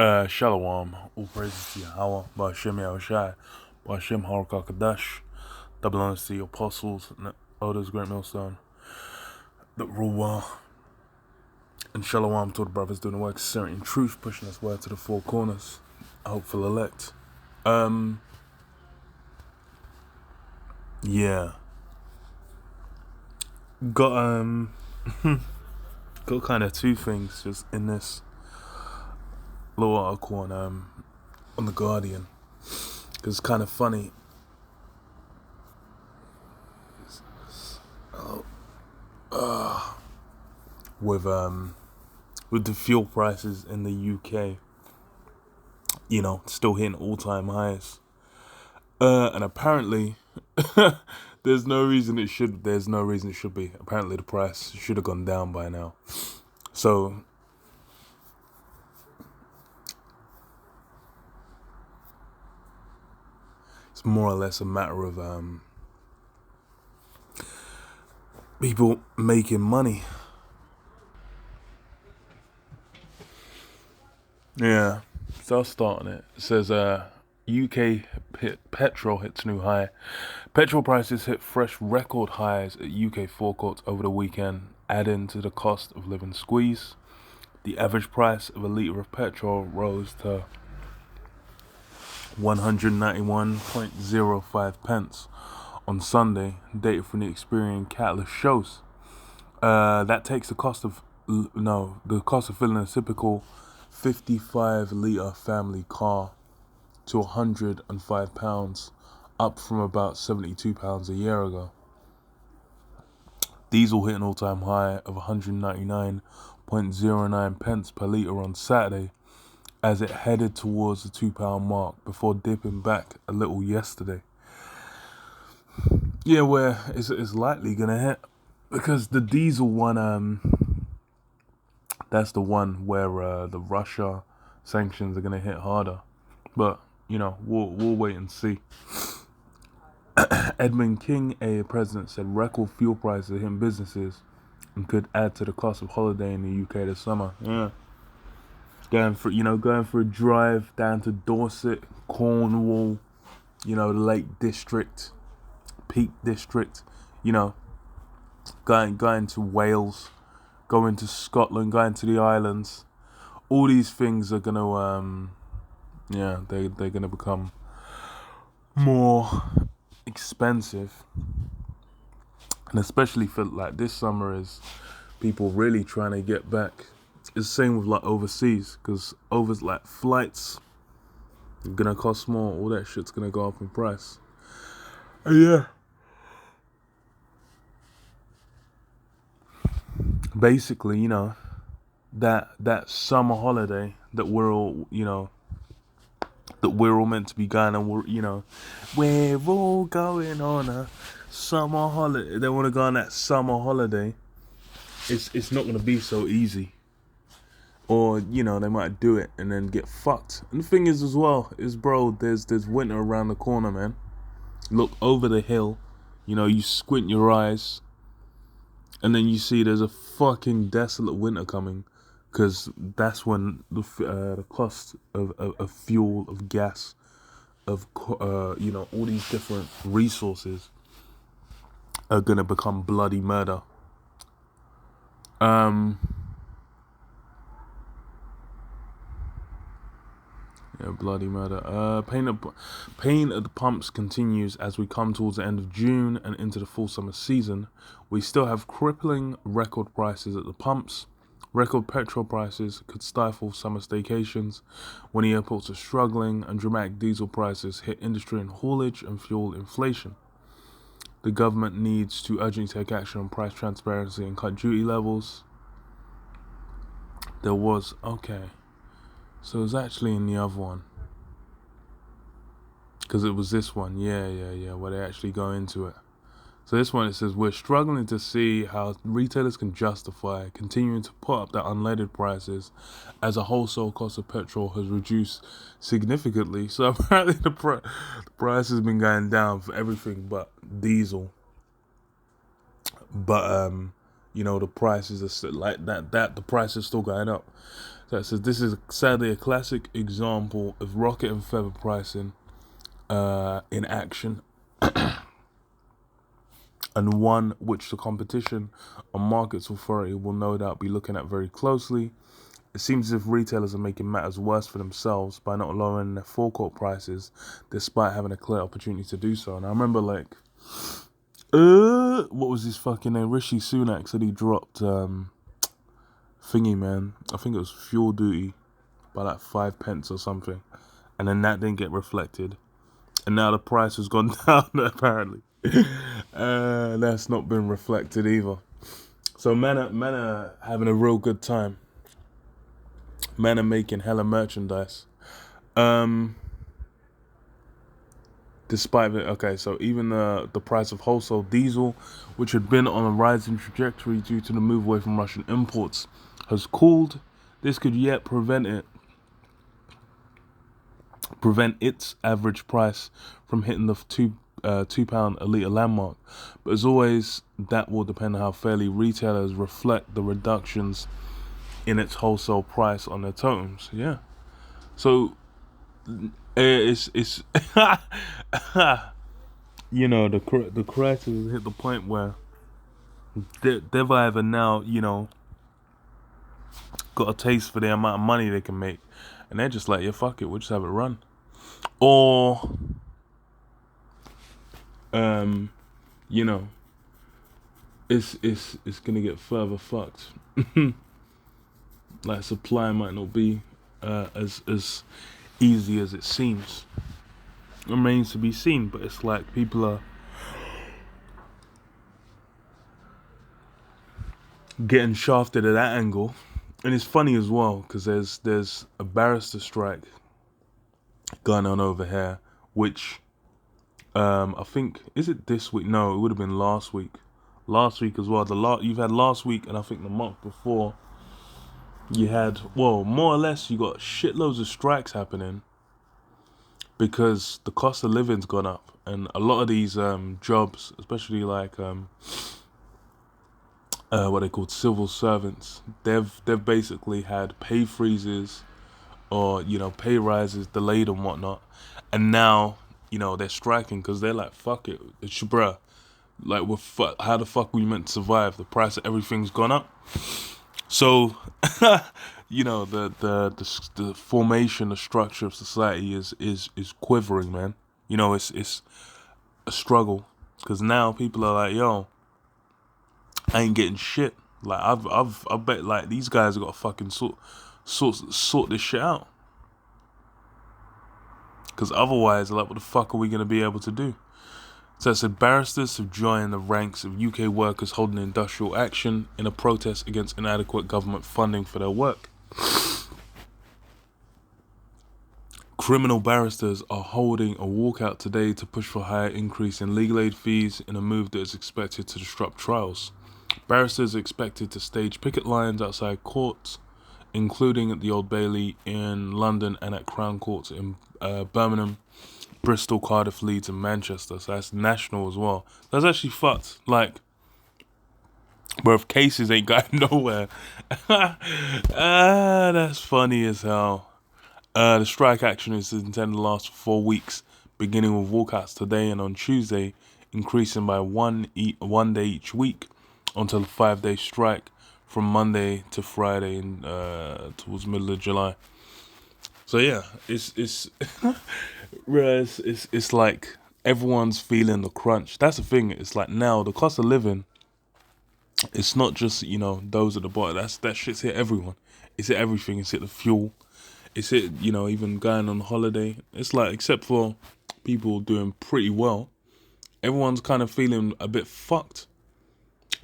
Shalom, all praises to Yahweh, Ba'ashem Yahushai, Ba'ashem Harakakadash, double honors to the apostles and the elders, great millstone, that rule well, and Shalom to the brothers doing the work of sincerity and truth, pushing us word to the four corners, hopeful elect. Yeah, got got kind of two things just in this little article on the Guardian, because it's kind of funny. With the fuel prices in the UK, still hitting all-time highs. And apparently, there's no reason it should be. Apparently the price should have gone down by now. So, it's more or less a matter of people making money. Yeah, so I'll start on it. It says UK petrol hits new high. Petrol prices hit fresh record highs at UK forecourts over the weekend, adding to the cost of living squeeze. The average price of a litre of petrol rose to 191.05 pence on Sunday, data from the Experian Catalyst shows. That takes the cost of filling a typical 55-litre family car to £105, up from about £72 a year ago. Diesel hit an all-time high of 199.09 pence per litre on Saturday, as it headed towards the £2 mark before dipping back a little yesterday. Yeah, where it's likely gonna hit, because the diesel one, that's the one where the Russia sanctions are gonna hit harder. But we'll wait and see. Edmund King, a president, said record fuel prices hit businesses and could add to the cost of holiday in the UK this summer. Yeah, going for a drive down to Dorset, Cornwall, the Lake District, Peak District, going to Wales, going to Scotland, going to the islands. All these things are gonna they're gonna become more expensive, and especially for like this summer, is people really trying to get back. It's the same with like overseas, because flights are gonna cost more. All that shit's gonna go up in price. Yeah. Basically, that summer holiday that we're all meant to be going on. We're all going on a summer holiday. They want to go on that summer holiday. It's not going to be so easy. Or, they might do it and then get fucked. And the thing is as well, bro, there's winter around the corner, man. Look over the hill, you squint your eyes, and then you see there's a fucking desolate winter coming. Because that's when the cost of fuel, of gas, of all these different resources are gonna become bloody murder. Bloody murder. Pain at the pumps continues as we come towards the end of June and into the full summer season. We still have crippling record prices at the pumps. Record petrol prices could stifle summer staycations when the airports are struggling, and dramatic diesel prices hit industry and haulage and fuel inflation. The government needs to urgently take action on price transparency and cut duty levels. So it was actually in the other one, because it was this one, where they actually go into it. So this one, it says, we're struggling to see how retailers can justify continuing to put up their unleaded prices as a wholesale cost of petrol has reduced significantly. So apparently the price has been going down for everything but diesel. But you know, the prices are like that the price is still going up. So it says this is sadly a classic example of rocket and feather pricing in action, and one which the Competition and Markets Authority will no doubt be looking at very closely. It seems as if retailers are making matters worse for themselves by not lowering their forecourt prices, despite having a clear opportunity to do so. And I remember, like, what was his fucking name? Rishi Sunak said he dropped thingy, man. I think it was fuel duty by like 5 pence or something, and then that didn't get reflected, and now the price has gone down apparently. That's not been reflected either. So man are having a real good time. Man are making hella merchandise. Despite it, okay, so even the price of wholesale diesel, which had been on a rising trajectory due to the move away from Russian imports, has cooled. This could yet prevent its average price from hitting the £2 a litre landmark. But as always, that will depend on how fairly retailers reflect the reductions in its wholesale price on their totems. Yeah. So it's you know, the crisis has hit the point where they've either now, you know, got a taste for the amount of money they can make, and they're just like, yeah, fuck it, we'll just have it run. Or you know, it's gonna get further fucked. Like, supply might not be as easy as it seems. It remains to be seen, but it's like people are getting shafted at that angle. And it's funny as well, because there's a barrister strike going on over here, which I think, is it this week? No, it would have been last week. Last week as well. You've had last week, and I think the month before you had, well, more or less, you got shitloads of strikes happening because the cost of living's gone up, and a lot of these jobs, especially like what they called civil servants, they've basically had pay freezes or, you know, pay rises delayed and whatnot, and now, you know, they're striking because they're like, fuck it, it's bruh, like, how the fuck we meant to survive? The price of everything's gone up. So, you know, the formation, the structure of society is quivering, man. You know, it's a struggle, because now people are like, yo, I ain't getting shit. Like, I bet, like, these guys have got to fucking sort this shit out, because otherwise, like, what the fuck are we gonna be able to do? So it said barristers have joined the ranks of UK workers holding industrial action in a protest against inadequate government funding for their work. Criminal barristers are holding a walkout today to push for a higher increase in legal aid fees in a move that is expected to disrupt trials. Barristers are expected to stage picket lines outside courts, including at the Old Bailey in London and at Crown Courts in Birmingham, Bristol, Cardiff, Leeds, and Manchester. So that's national as well. That's actually fucked. Like, bro, if cases ain't going nowhere. That's funny as hell. The strike action is intended to last for 4 weeks, beginning with walkouts today and on Tuesday, increasing by one day each week until a 5-day strike from Monday to Friday in, towards middle of July. So yeah, it's it's like everyone's feeling the crunch. That's the thing. It's like now the cost of living, it's not just, you know, those at the bottom. That shit's hit everyone. It's hit everything. It's hit the fuel. It's hit, you know, even going on holiday. It's like, except for people doing pretty well, everyone's kind of feeling a bit fucked.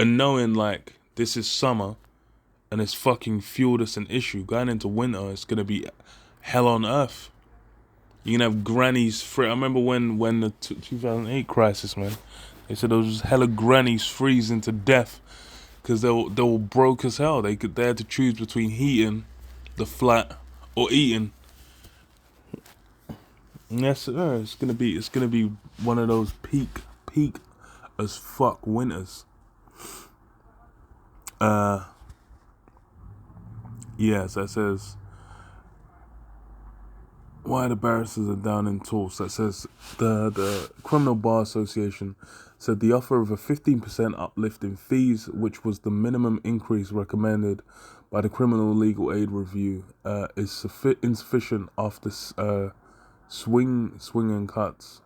And knowing, like, this is summer and it's fucking fuel that's an issue. Going into winter, it's gonna be hell on earth. You can have grannies free. I remember when the 2008 crisis, man, they said there was just hella grannies freezing to death because they were broke as hell. They had to choose between heating the flat or eating. And that's it's gonna be one of those peak as fuck winters. Yeah, so it says why the barristers are down in tools. That says the Criminal Bar Association said the offer of a 15% uplift in fees, which was the minimum increase recommended by the Criminal Legal Aid Review, is insufficient after swinging cuts,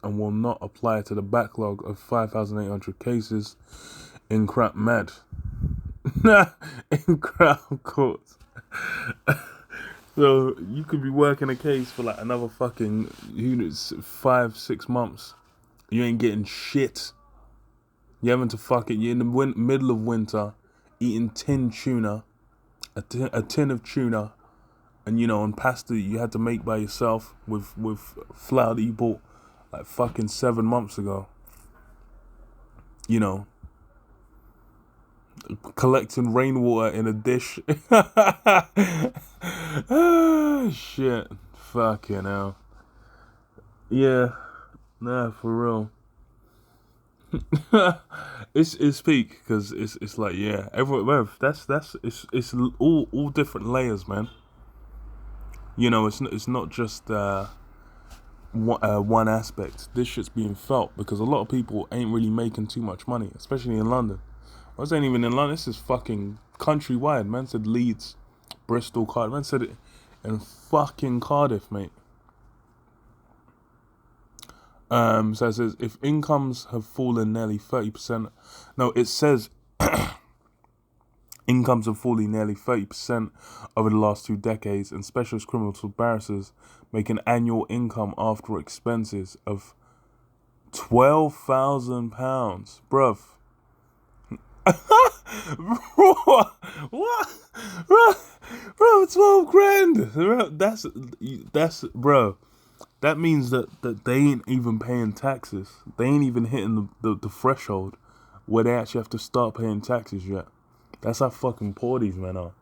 and will not apply to the backlog of 5,800 cases in in Crown courts. So you could be working a case for like another fucking 5-6 months. You ain't getting shit. You're having to you're in the middle of winter, eating tin tuna, a tin of tuna, and and pasta you had to make by yourself with flour that you bought like fucking 7 months ago. Collecting rainwater in a dish. Ah, shit. Fucking hell. Yeah. Nah, for real. it's peak because it's like, yeah, everyone. That's it's all different layers, man. It's not just one aspect. This shit's being felt because a lot of people ain't really making too much money, especially in London. I was ain't even in London. This is fucking countrywide. Man said Leeds, Bristol, Cardiff. Man said it in fucking Cardiff, mate. So it says if incomes have fallen nearly 30%. No, it says incomes have fallen nearly 30% over the last 2 decades, and specialist criminal barristers make an annual income after expenses of £12,000, bruv. What? Bro, 12 grand. That's bro. That means that they ain't even paying taxes. They ain't even hitting the threshold where they actually have to start paying taxes yet. That's how fucking poor these men are.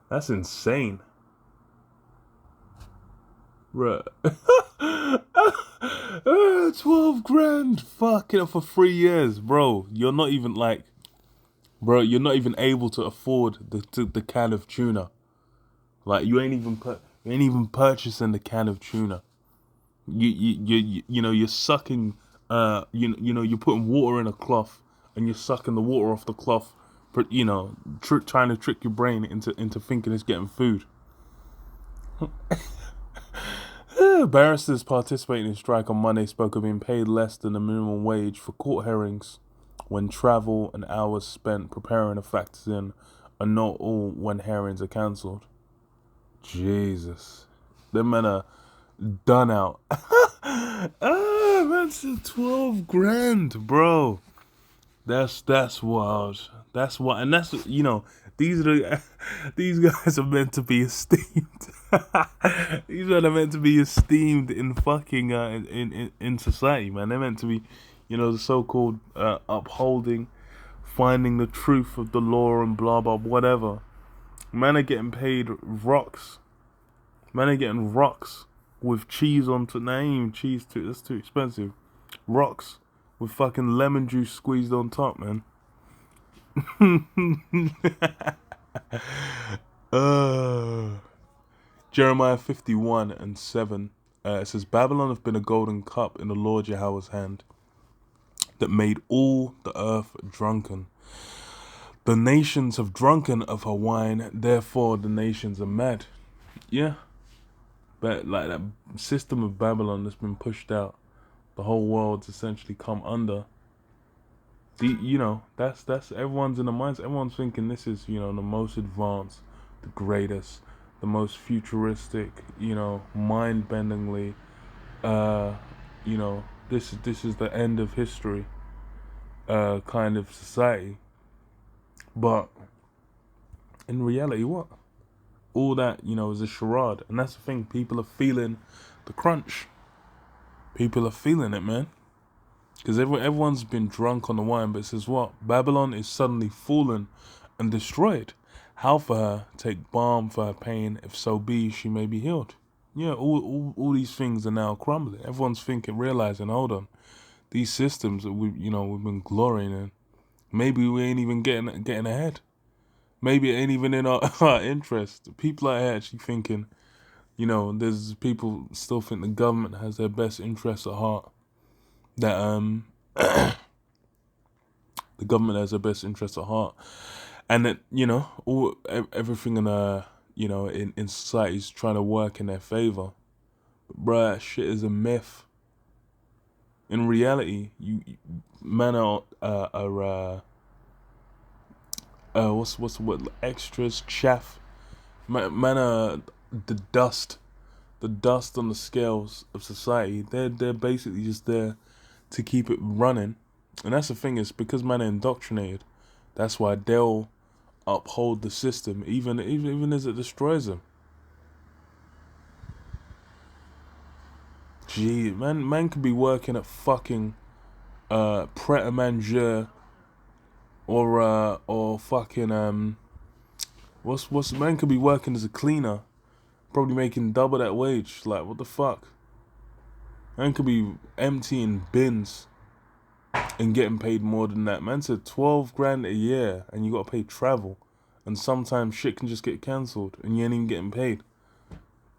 That's insane. Bro. 12 grand. Fucking for 3 years, bro. You're not even able to afford the can of tuna. Like you ain't even purchasing the can of tuna. You're sucking. You're putting water in a cloth and you're sucking the water off the cloth. Trying to trick your brain into thinking it's getting food. Barristers participating in strike on Monday spoke of being paid less than the minimum wage for court hearings when travel and hours spent preparing are factored in, and not all when hearings are cancelled. Jesus. Them men are done out. Man said 12 grand, bro. That's wild. That's what, and that's these guys are meant to be esteemed. These men are meant to be esteemed in fucking in society, man. They're meant to be, the so-called upholding, finding the truth of the law and blah blah whatever. Men are getting paid rocks. Men are getting rocks with cheese on top. Nah, ain't even cheese too. That's too expensive. Rocks with fucking lemon juice squeezed on top, man. Jeremiah 51:7. It says, Babylon have been a golden cup in the Lord Yahweh's hand that made all the earth drunken. The nations have drunken of her wine, therefore the nations are mad. Yeah. But like that system of Babylon that's been pushed out, the whole world's essentially come under. That's everyone's in the mindset. Everyone's thinking this is, the most advanced, the greatest, the most futuristic, mind-bendingly, this is the end of history, kind of society. But in reality, what? All that, is a charade. And that's the thing, people are feeling the crunch. People are feeling it, man. Because everyone's been drunk on the wine, but it says what? Babylon is suddenly fallen and destroyed. How for her take balm for her pain, if so be she may be healed. Yeah, all these things are now crumbling. Everyone's realizing, hold on, these systems that we've been glorying in. Maybe we ain't even getting ahead. Maybe it ain't even in our, our interest. People are actually thinking, there's people still think the government has their best interests at heart. That the government has their best interests at heart, and that everything in society is trying to work in their favor. But bruh, that shit is a myth. In reality, men are what's the word, extras, chaff. Men are the dust, on the scales of society. They're basically just there to keep it running, and that's the thing, is because men are indoctrinated. That's why they'll uphold the system, even as it destroys them. Gee, man could be working at fucking Pret a Manger, or fucking what's man could be working as a cleaner, probably making double that wage. Like, what the fuck? Man could be emptying bins and getting paid more than that. Man said 12 grand a year, and you gotta pay travel, and sometimes shit can just get cancelled, and you ain't even getting paid.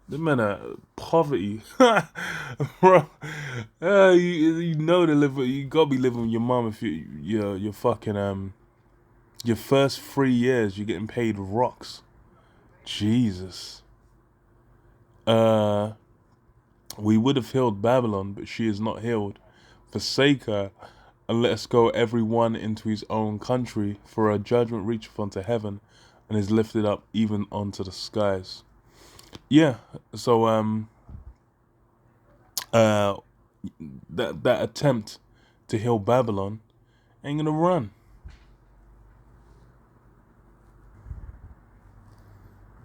The men are poverty, bro. You know they live. You gotta be living with your mum if you're fucking your first 3 years you're getting paid rocks. Jesus. We would have healed Babylon, but she is not healed. Forsake her, and let us go every one into his own country, for her judgment reacheth unto heaven, and is lifted up even unto the skies. Yeah, so that attempt to heal Babylon ain't gonna run.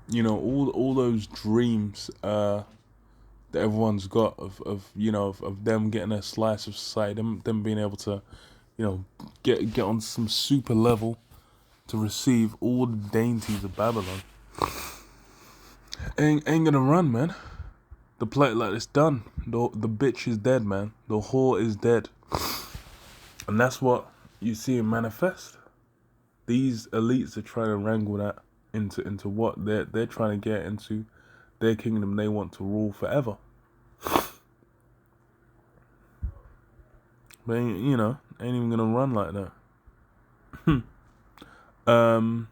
All those dreams that everyone's got of them getting a slice of society, them being able to, get on some super level to receive all the dainties of Babylon, ain't gonna run, man. The play, like, it's done. The bitch is dead, man. The whore is dead, and that's what you see in manifest. These elites are trying to wrangle that into what they're trying to get into their kingdom. They want to rule forever. But ain't even gonna run like that. um.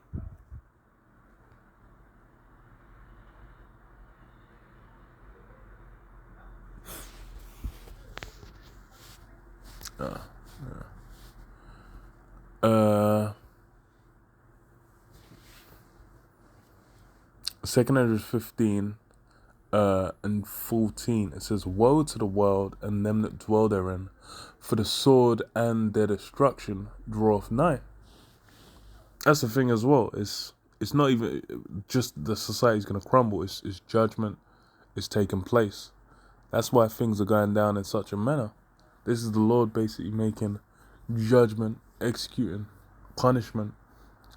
Uh. 215 and 14, it says, "Woe to the world and them that dwell therein, for the sword and their destruction draweth nigh." That's the thing as well. It's not even just the society's gonna crumble. It's judgment is taking place. That's why things are going down in such a manner. This is the Lord basically making judgment, executing punishment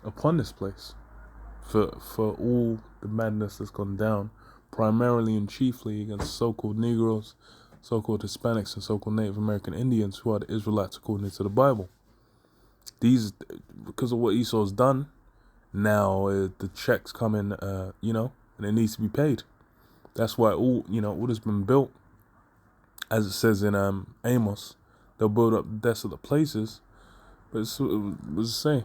upon this place for all the madness that's gone down, primarily and chiefly against so-called Negroes, so-called Hispanics, and so-called Native American Indians, who are the Israelites according to the Bible. These, because of what Esau's done, now the checks come in, and it needs to be paid. That's why all has been built, as it says in Amos. They'll build up desolate places, but what does it say?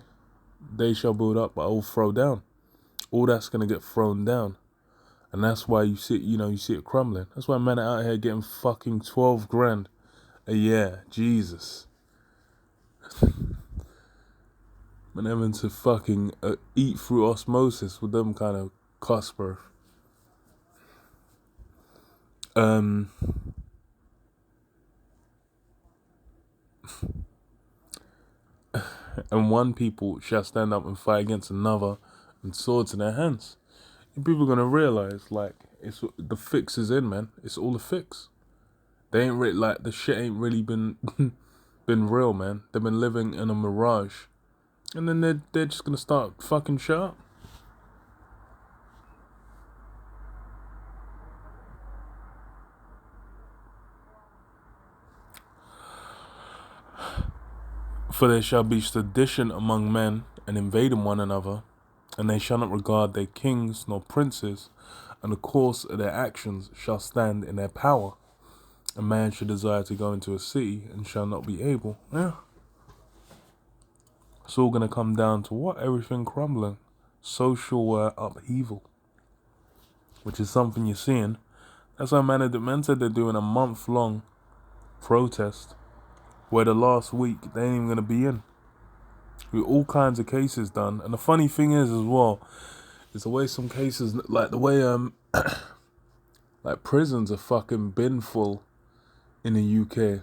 They shall build up, but I will throw down. All that's gonna get thrown down, and that's why you see it crumbling. That's why men are out here getting fucking 12 grand a year. Jesus, man, having to fucking eat through osmosis with them kind of cusper. And one people shall stand up and fight against another, and swords in their hands. And people are gonna realize, like, it's the fix is in, man. It's all a fix. They ain't the shit ain't really been been real, man. They've been living in a mirage, and then they're just gonna start fucking shit up. For there shall be sedition among men, and invading one another, and they shall not regard their kings nor princes, and the course of their actions shall stand in their power. A man should desire to go into a city, and shall not be able. Yeah. It's all going to come down to what? Everything crumbling. Social upheaval. Which is something you're seeing. That's why man said they're doing a month-long protest, where the last week they ain't even going to be in. With all kinds of cases done. And the funny thing is as well, is the way some cases, like the way like prisons are fucking bin full in the UK.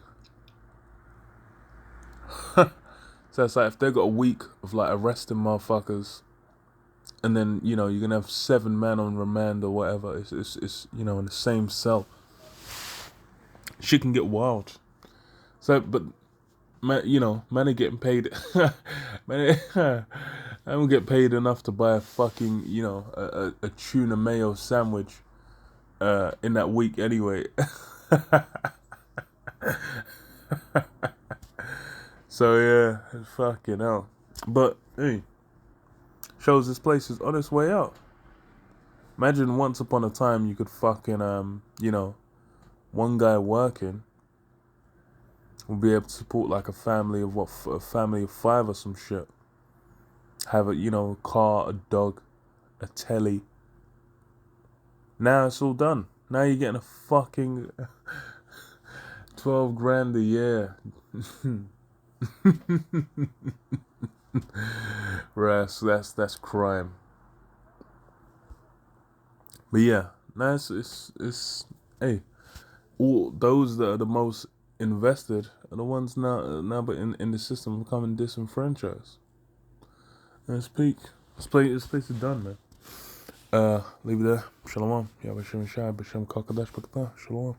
So it's like if they got a week of like arresting motherfuckers, and then you're gonna have 7 men on remand or whatever. It's in the same cell. Shit can get wild. So, but man, men are getting paid. Man, I don't get paid enough to buy a fucking a tuna mayo sandwich in that week anyway. So yeah, fucking hell. But hey, shows this place is on its way out. Imagine once upon a time you could fucking one guy working would be able to support like a family of a family of 5 or some shit. Have a car, a dog, a telly. Now it's all done. Now you're getting a fucking 12 grand a year. That's crime. But yeah, now it's hey, all those that are the most invested are the ones now but in the system becoming disenfranchised. And it's peak. This place is done, man. Leave it there. Shalom. Yahweh Shem Shai, B'Shem Kakadash Bakata. Shalom.